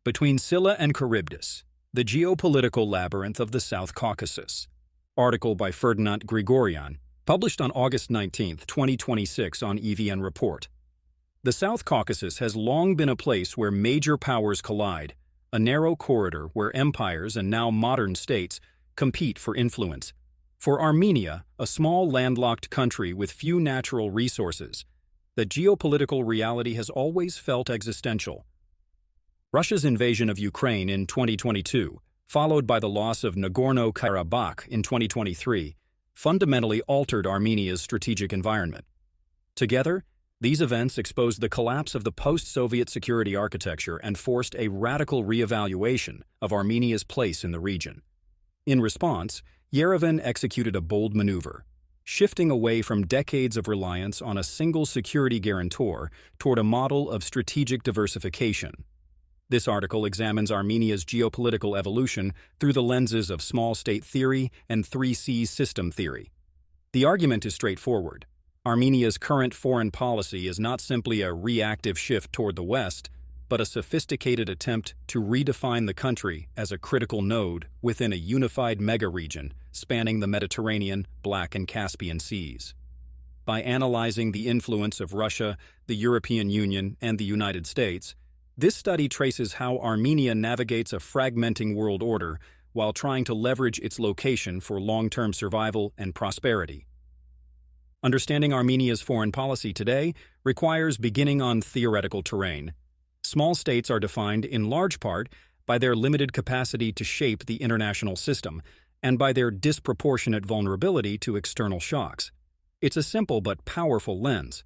Between Scylla and Charybdis, the geopolitical labyrinth of the South Caucasus. Article by Ferdinand Grigoryan, published on August 19, 2026 on EVN Report. The South Caucasus has long been a place where major powers collide, a narrow corridor where empires and now modern states compete for influence. For Armenia, a small landlocked country with few natural resources, the geopolitical reality has always felt existential. Russia's invasion of Ukraine in 2022, followed by the loss of Nagorno-Karabakh in 2023, fundamentally altered Armenia's strategic environment. Together, these events exposed the collapse of the post-Soviet security architecture and forced a radical re-evaluation of Armenia's place in the region. In response, Yerevan executed a bold maneuver, shifting away from decades of reliance on a single security guarantor toward a model of strategic diversification. This article examines Armenia's geopolitical evolution through the lenses of small state theory and 3C system theory. The argument is straightforward. Armenia's current foreign policy is not simply a reactive shift toward the West, but a sophisticated attempt to redefine the country as a critical node within a unified mega-region spanning the Mediterranean, Black and Caspian Seas. By analyzing the influence of Russia, the European Union, and the United States, this study traces how Armenia navigates a fragmenting world order while trying to leverage its location for long-term survival and prosperity. Understanding Armenia's foreign policy today requires beginning on theoretical terrain. Small states are defined in large part by their limited capacity to shape the international system and by their disproportionate vulnerability to external shocks. It's a simple but powerful lens.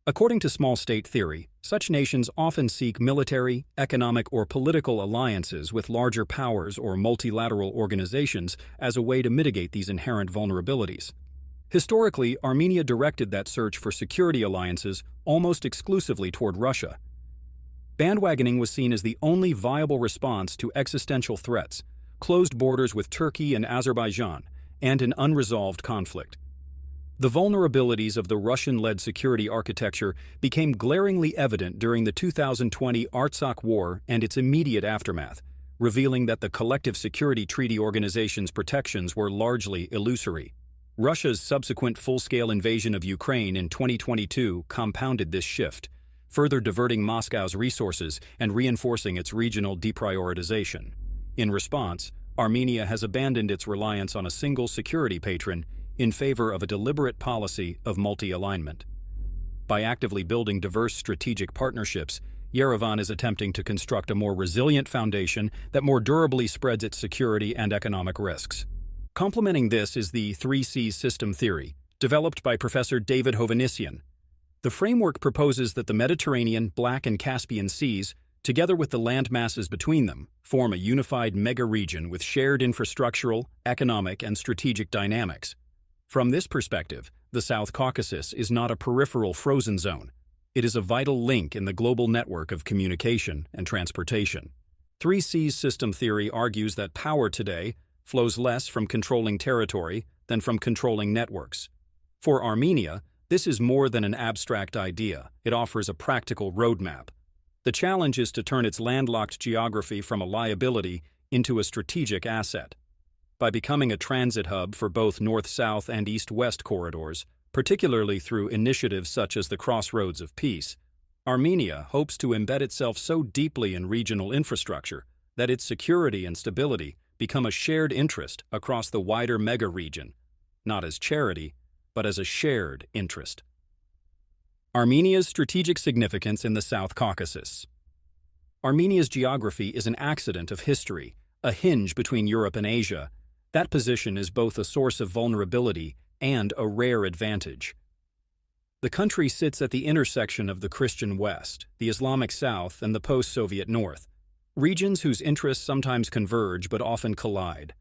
According to small state theory, such nations often seek military, economic, or political alliances with larger powers or multilateral organizations as a way to mitigate these inherent vulnerabilities. Historically, Armenia directed that search for security alliances almost exclusively toward Russia. Bandwagoning was seen as the only viable response to existential threats, closed borders with Turkey and Azerbaijan, and an unresolved conflict. The vulnerabilities of the Russian-led security architecture became glaringly evident during the 2020 Artsakh War and its immediate aftermath, revealing that the Collective Security Treaty Organization's protections were largely illusory. Russia's subsequent full-scale invasion of Ukraine in 2022 compounded this shift, further diverting Moscow's resources and reinforcing its regional deprioritization. In response, Armenia has abandoned its reliance on a single security patron in favor of a deliberate policy of multi-alignment. By actively building diverse strategic partnerships, Yerevan is attempting to construct a more resilient foundation that more durably spreads its security and economic risks. Complementing this is the 3C system theory, developed by Professor David Hovhannissian. The framework proposes that the Mediterranean, Black and Caspian Seas, together with the land masses between them, form a unified mega-region with shared infrastructural, economic, and strategic dynamics. From this perspective, the South Caucasus is not a peripheral frozen zone. It is a vital link in the global network of communication and transportation. 3C's system theory argues that power today flows less from controlling territory than from controlling networks. For Armenia, this is more than an abstract idea. It offers a practical roadmap. The challenge is to turn its landlocked geography from a liability into a strategic asset. By becoming a transit hub for both north-south and east-west corridors, particularly through initiatives such as the Crossroads of Peace, Armenia hopes to embed itself so deeply in regional infrastructure that its security and stability become a shared interest across the wider mega-region, not as charity, but as a shared interest. Armenia's strategic significance in the South Caucasus. Armenia's geography is an accident of history, a hinge between Europe and Asia. That position is both a source of vulnerability and a rare advantage. The country sits at the intersection of the Christian West, the Islamic South, and the post-Soviet North, regions whose interests sometimes converge but often collide.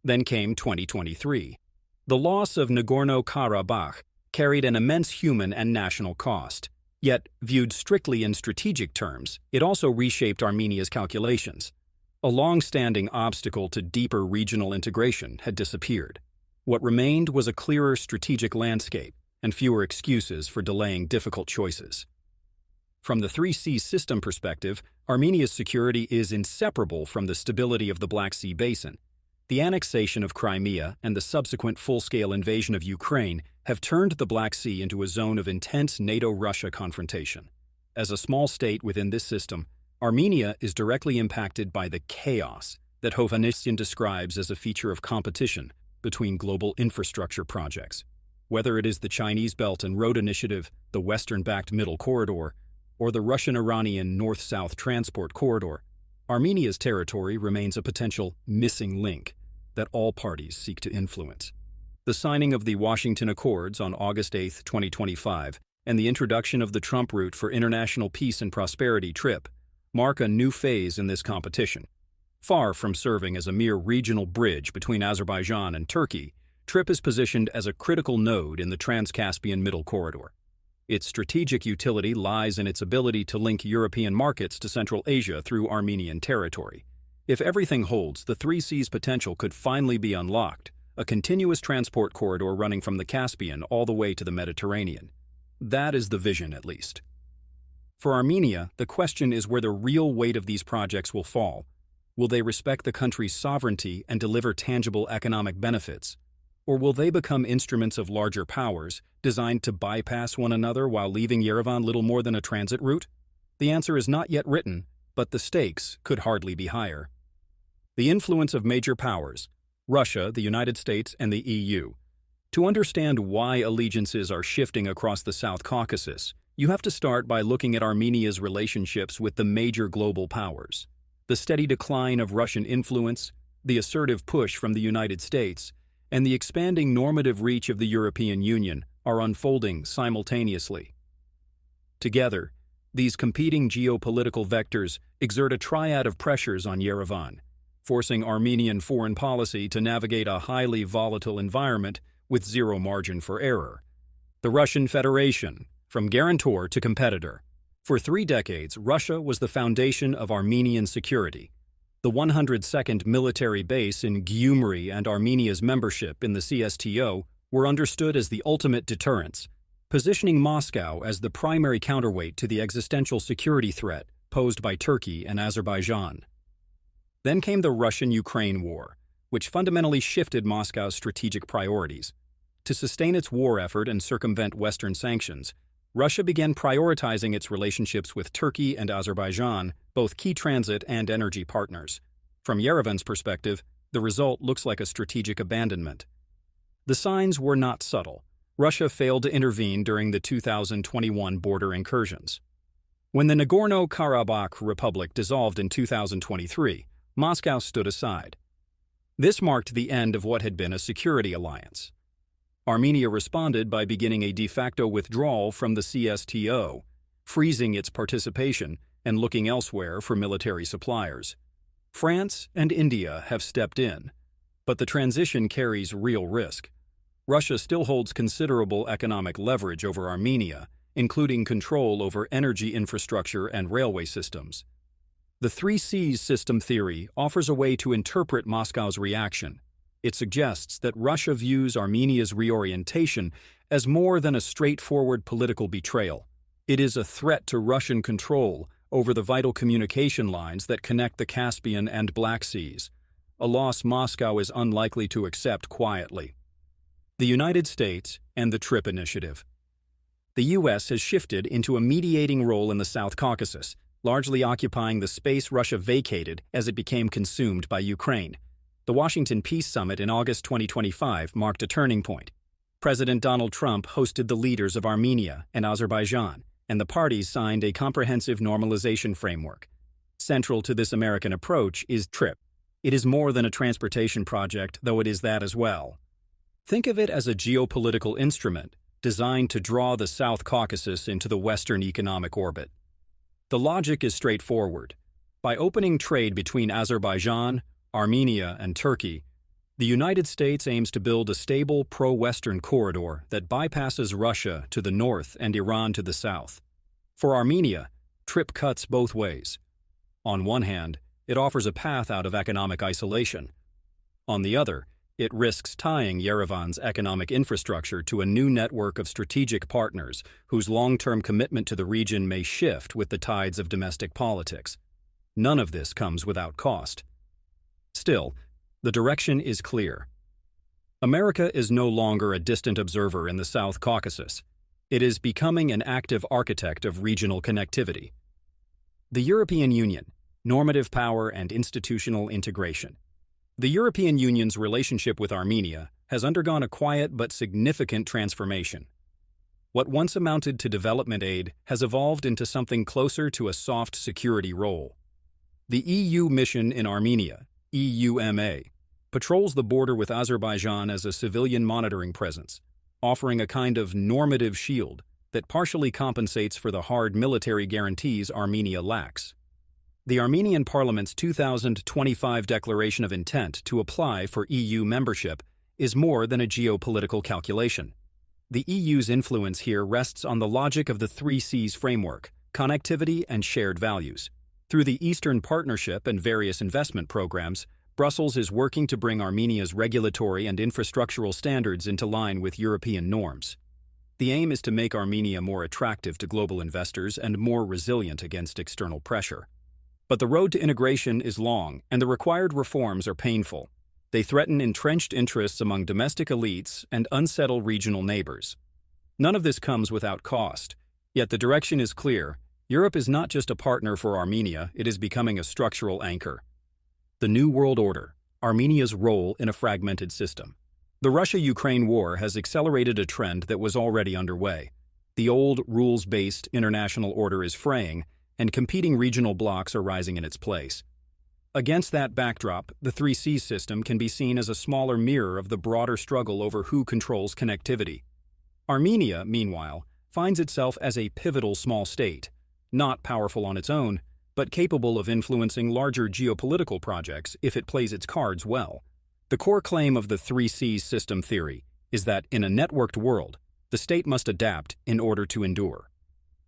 Then came 2023. The loss of Nagorno-Karabakh carried an immense human and national cost. Yet, viewed strictly in strategic terms, it also reshaped Armenia's calculations. A long-standing obstacle to deeper regional integration had disappeared. What remained was a clearer strategic landscape and fewer excuses for delaying difficult choices. From the Three Seas system perspective, Armenia's security is inseparable from the stability of the Black Sea basin. The annexation of Crimea and the subsequent full-scale invasion of Ukraine have turned the Black Sea into a zone of intense NATO-Russia confrontation. As a small state within this system, Armenia is directly impacted by the chaos that Hovhannissian describes as a feature of competition between global infrastructure projects. Whether it is the Chinese Belt and Road Initiative, the Western-backed Middle Corridor, or the Russian-Iranian North-South Transport Corridor, Armenia's territory remains a potential missing link that all parties seek to influence. The signing of the Washington Accords on August 8, 2025, and the introduction of the Trump Route for International Peace and Prosperity (TRIP) mark a new phase in this competition. Far from serving as a mere regional bridge between Azerbaijan and Turkey, TRIP is positioned as a critical node in the Trans-Caspian Middle Corridor. Its strategic utility lies in its ability to link European markets to Central Asia through Armenian territory. If everything holds, the Three Seas potential could finally be unlocked, a continuous transport corridor running from the Caspian all the way to the Mediterranean. That is the vision, at least. For Armenia, the question is where the real weight of these projects will fall. Will they respect the country's sovereignty and deliver tangible economic benefits? Or will they become instruments of larger powers, designed to bypass one another while leaving Yerevan little more than a transit route? The answer is not yet written, but the stakes could hardly be higher. The influence of major powers, Russia, the United States, and the EU. To understand why allegiances are shifting across the South Caucasus, you have to start by looking at Armenia's relationships with the major global powers. The steady decline of Russian influence, the assertive push from the United States, and the expanding normative reach of the European Union are unfolding simultaneously. Together, these competing geopolitical vectors exert a triad of pressures on Yerevan, forcing Armenian foreign policy to navigate a highly volatile environment with zero margin for error. The Russian Federation, from guarantor to competitor. For 3 decades, Russia was the foundation of Armenian security. The 102nd Military Base in Gyumri and Armenia's membership in the CSTO were understood as the ultimate deterrents, positioning Moscow as the primary counterweight to the existential security threat posed by Turkey and Azerbaijan. Then came the Russian-Ukraine War, which fundamentally shifted Moscow's strategic priorities. To sustain its war effort and circumvent Western sanctions, Russia began prioritizing its relationships with Turkey and Azerbaijan, both key transit and energy partners. From Yerevan's perspective, the result looks like a strategic abandonment. The signs were not subtle. Russia failed to intervene during the 2021 border incursions. When the Nagorno-Karabakh Republic dissolved in 2023, Moscow stood aside. This marked the end of what had been a security alliance. Armenia responded by beginning a de facto withdrawal from the CSTO, freezing its participation and looking elsewhere for military suppliers. France and India have stepped in, but the transition carries real risk. Russia still holds considerable economic leverage over Armenia, including control over energy infrastructure and railway systems. The Three Seas system theory offers a way to interpret Moscow's reaction. It suggests that Russia views Armenia's reorientation as more than a straightforward political betrayal. It is a threat to Russian control over the vital communication lines that connect the Caspian and Black Seas, a loss Moscow is unlikely to accept quietly. The United States and the TRIP initiative. The U.S. has shifted into a mediating role in the South Caucasus, largely occupying the space Russia vacated as it became consumed by Ukraine. The Washington Peace Summit in August 2025 marked a turning point. President Donald Trump hosted the leaders of Armenia and Azerbaijan, and the parties signed a comprehensive normalization framework. Central to this American approach is TRIP. It is more than a transportation project, though it is that as well. Think of it as a geopolitical instrument designed to draw the South Caucasus into the Western economic orbit. The logic is straightforward. By opening trade between Azerbaijan, Armenia, and Turkey, the United States aims to build a stable pro-Western corridor that bypasses Russia to the north and Iran to the south. For Armenia, TRIP cuts both ways. On one hand, it offers a path out of economic isolation. On the other, it risks tying Yerevan's economic infrastructure to a new network of strategic partners whose long-term commitment to the region may shift with the tides of domestic politics. None of this comes without cost. Still, the direction is clear. America is no longer a distant observer in the South Caucasus. It is becoming an active architect of regional connectivity. The European Union, normative power and institutional integration. The European Union's relationship with Armenia has undergone a quiet but significant transformation. What once amounted to development aid has evolved into something closer to a soft security role. The EU mission in Armenia, EUMA, patrols the border with Azerbaijan as a civilian monitoring presence, offering a kind of normative shield that partially compensates for the hard military guarantees Armenia lacks. The Armenian Parliament's 2025 Declaration of Intent to apply for EU membership is more than a geopolitical calculation. The EU's influence here rests on the logic of the 3Cs framework: connectivity and shared values. Through the Eastern Partnership and various investment programs, Brussels is working to bring Armenia's regulatory and infrastructural standards into line with European norms. The aim is to make Armenia more attractive to global investors and more resilient against external pressure. But the road to integration is long, and the required reforms are painful. They threaten entrenched interests among domestic elites and unsettle regional neighbors. None of this comes without cost, yet the direction is clear. Europe is not just a partner for Armenia, it is becoming a structural anchor. The New World Order, Armenia's role in a fragmented system. The Russia-Ukraine war has accelerated a trend that was already underway. The old, rules-based international order is fraying, and competing regional blocs are rising in its place. Against that backdrop, the 3C system can be seen as a smaller mirror of the broader struggle over who controls connectivity. Armenia, meanwhile, finds itself as a pivotal small state, not powerful on its own, but capable of influencing larger geopolitical projects if it plays its cards well. The core claim of the 3Cs system theory is that in a networked world, the state must adapt in order to endure.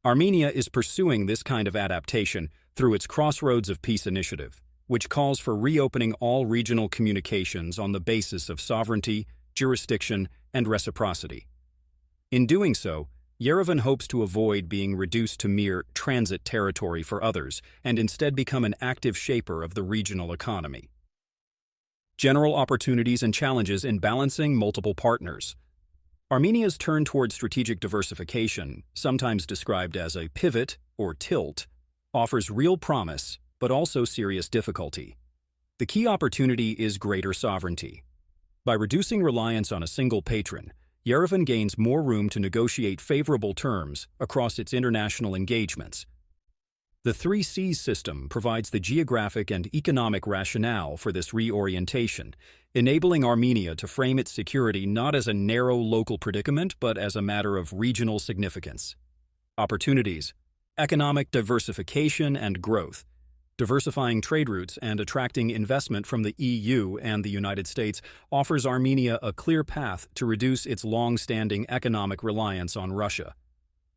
Armenia is pursuing this kind of adaptation through its Crossroads of Peace initiative, which calls for reopening all regional communications on the basis of sovereignty, jurisdiction, and reciprocity. In doing so, Yerevan hopes to avoid being reduced to mere transit territory for others and instead become an active shaper of the regional economy. General opportunities and challenges in balancing multiple partners. Armenia's turn toward strategic diversification, sometimes described as a pivot or tilt, offers real promise but also serious difficulty. The key opportunity is greater sovereignty. By reducing reliance on a single patron, Yerevan gains more room to negotiate favorable terms across its international engagements. The 3Cs system provides the geographic and economic rationale for this reorientation, enabling Armenia to frame its security not as a narrow local predicament but as a matter of regional significance. Opportunities: economic diversification and growth. Diversifying trade routes and attracting investment from the EU and the United States offers Armenia a clear path to reduce its long-standing economic reliance on Russia.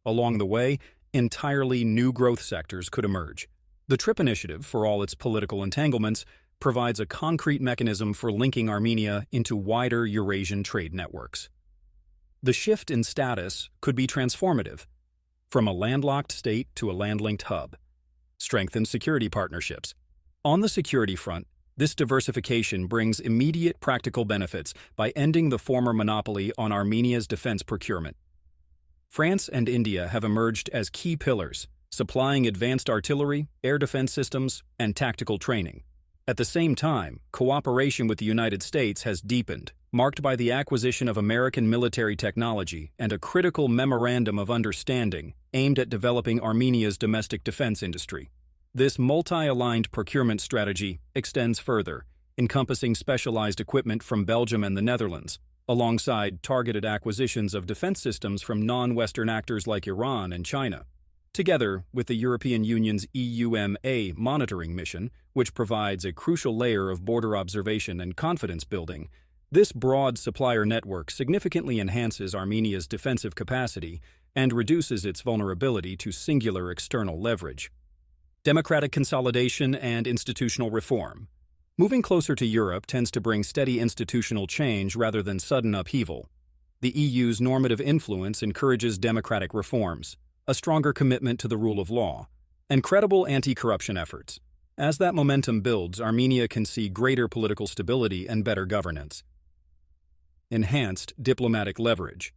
Along the way, entirely new growth sectors could emerge. The TRIP initiative, for all its political entanglements, provides a concrete mechanism for linking Armenia into wider Eurasian trade networks. The shift in status could be transformative, from a landlocked state to a land-linked hub. Strengthen security partnerships. On the security front, this diversification brings immediate practical benefits by ending the former monopoly on Armenia's defense procurement. France and India have emerged as key pillars, supplying advanced artillery, air defense systems, and tactical training. At the same time, cooperation with the United States has deepened, marked by the acquisition of American military technology and a critical memorandum of understanding aimed at developing Armenia's domestic defense industry. This multi-aligned procurement strategy extends further, encompassing specialized equipment from Belgium and the Netherlands, alongside targeted acquisitions of defense systems from non-Western actors like Iran and China. Together with the European Union's EUMA monitoring mission, which provides a crucial layer of border observation and confidence building, this broad supplier network significantly enhances Armenia's defensive capacity and reduces its vulnerability to singular external leverage. Democratic consolidation and institutional reform. Moving closer to Europe tends to bring steady institutional change rather than sudden upheaval. The EU's normative influence encourages democratic reforms, a stronger commitment to the rule of law, and credible anti-corruption efforts. As that momentum builds, Armenia can see greater political stability and better governance. Enhanced diplomatic leverage.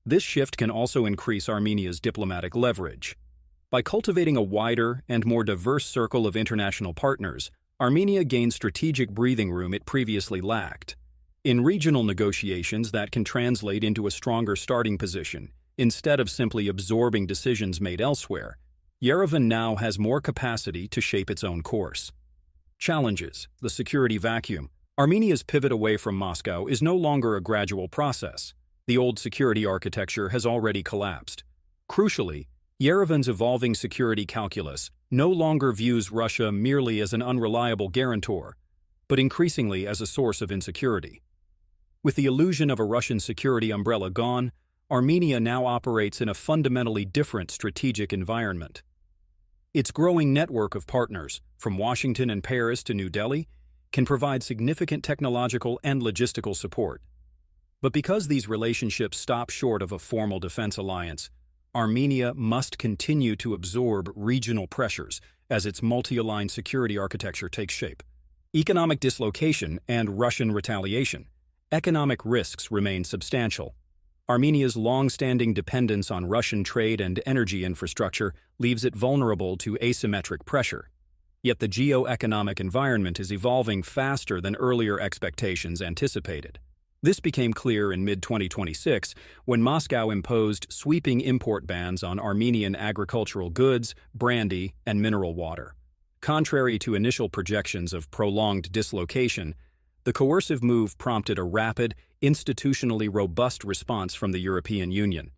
This shift can also increase Armenia's diplomatic leverage. By cultivating a wider and more diverse circle of international partners, Armenia gains strategic breathing room it previously lacked. In regional negotiations, that can translate into a stronger starting position. Instead of simply absorbing decisions made elsewhere, Yerevan now has more capacity to shape its own course. Challenges: the security vacuum. Armenia's pivot away from Moscow is no longer a gradual process. The old security architecture has already collapsed. Crucially, Yerevan's evolving security calculus no longer views Russia merely as an unreliable guarantor, but increasingly as a source of insecurity. With the illusion of a Russian security umbrella gone, Armenia now operates in a fundamentally different strategic environment. Its growing network of partners, from Washington and Paris to New Delhi, can provide significant technological and logistical support. But because these relationships stop short of a formal defense alliance, Armenia must continue to absorb regional pressures as its multi-aligned security architecture takes shape. Economic dislocation and Russian retaliation. Economic risks remain substantial. Armenia's long-standing dependence on Russian trade and energy infrastructure leaves it vulnerable to asymmetric pressure. Yet the geo-economic environment is evolving faster than earlier expectations anticipated. This became clear in mid-2026 when Moscow imposed sweeping import bans on Armenian agricultural goods, brandy, and mineral water. Contrary to initial projections of prolonged dislocation, the coercive move prompted a rapid, institutionally robust response from the European Union.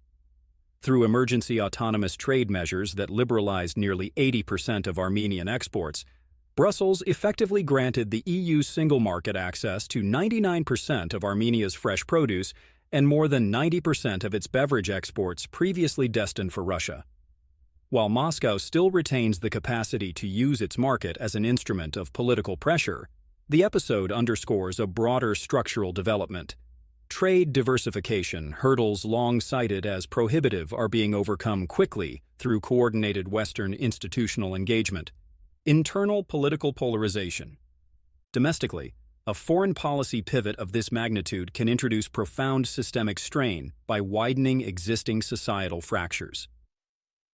Through emergency autonomous trade measures that liberalized nearly 80% of Armenian exports, Brussels effectively granted the EU single market access to 99% of Armenia's fresh produce and more than 90% of its beverage exports previously destined for Russia. While Moscow still retains the capacity to use its market as an instrument of political pressure, the episode underscores a broader structural development. Trade diversification hurdles long cited as prohibitive are being overcome quickly through coordinated Western institutional engagement. Internal political polarization. Domestically, a foreign policy pivot of this magnitude can introduce profound systemic strain by widening existing societal fractures.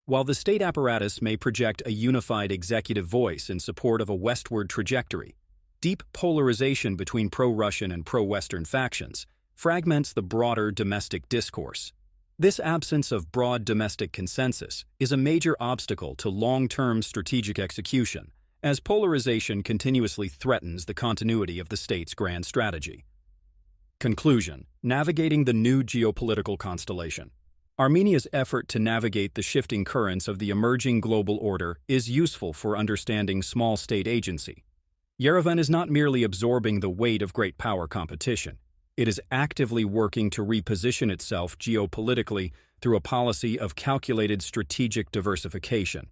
While the state apparatus may project a unified executive voice in support of a westward trajectory, deep polarization between pro-Russian and pro-Western factions fragments the broader domestic discourse. This absence of broad domestic consensus is a major obstacle to long-term strategic execution, as polarization continuously threatens the continuity of the state's grand strategy. Conclusion: navigating the new geopolitical constellation. Armenia's effort to navigate the shifting currents of the emerging global order is useful for understanding small state agency. Yerevan is not merely absorbing the weight of great power competition. It is actively working to reposition itself geopolitically through a policy of calculated strategic diversification.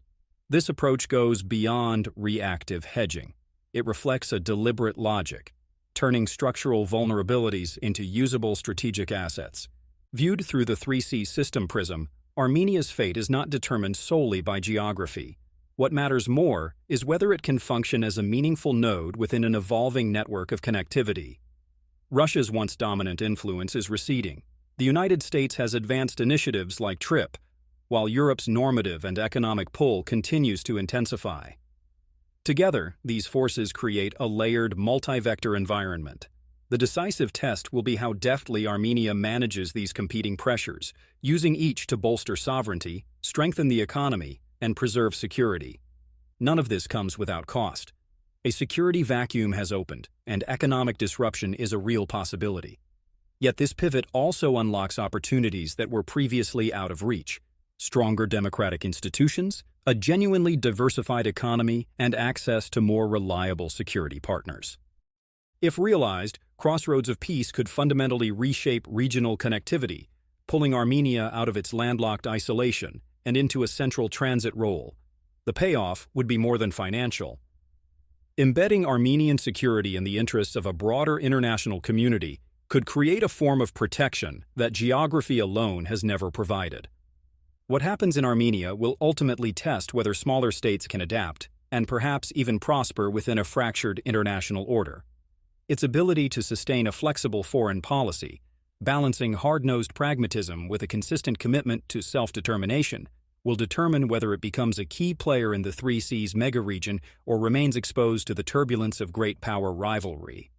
This approach goes beyond reactive hedging. It reflects a deliberate logic, turning structural vulnerabilities into usable strategic assets. Viewed through the 3C system prism, Armenia's fate is not determined solely by geography. What matters more is whether it can function as a meaningful node within an evolving network of connectivity. Russia's once dominant influence is receding. The United States has advanced initiatives like TRIP, while Europe's normative and economic pull continues to intensify. Together, these forces create a layered, multi-vector environment. The decisive test will be how deftly Armenia manages these competing pressures, using each to bolster sovereignty, strengthen the economy, and preserve security. None of this comes without cost. A security vacuum has opened, and economic disruption is a real possibility. Yet this pivot also unlocks opportunities that were previously out of reach: stronger democratic institutions, a genuinely diversified economy, and access to more reliable security partners. If realized, Crossroads of Peace could fundamentally reshape regional connectivity, pulling Armenia out of its landlocked isolation and into a central transit role. The payoff would be more than financial. Embedding Armenian security in the interests of a broader international community could create a form of protection that geography alone has never provided. What happens in Armenia will ultimately test whether smaller states can adapt and perhaps even prosper within a fractured international order. Its ability to sustain a flexible foreign policy, balancing hard-nosed pragmatism with a consistent commitment to self-determination, will determine whether it becomes a key player in the Three Seas mega-region or remains exposed to the turbulence of great power rivalry.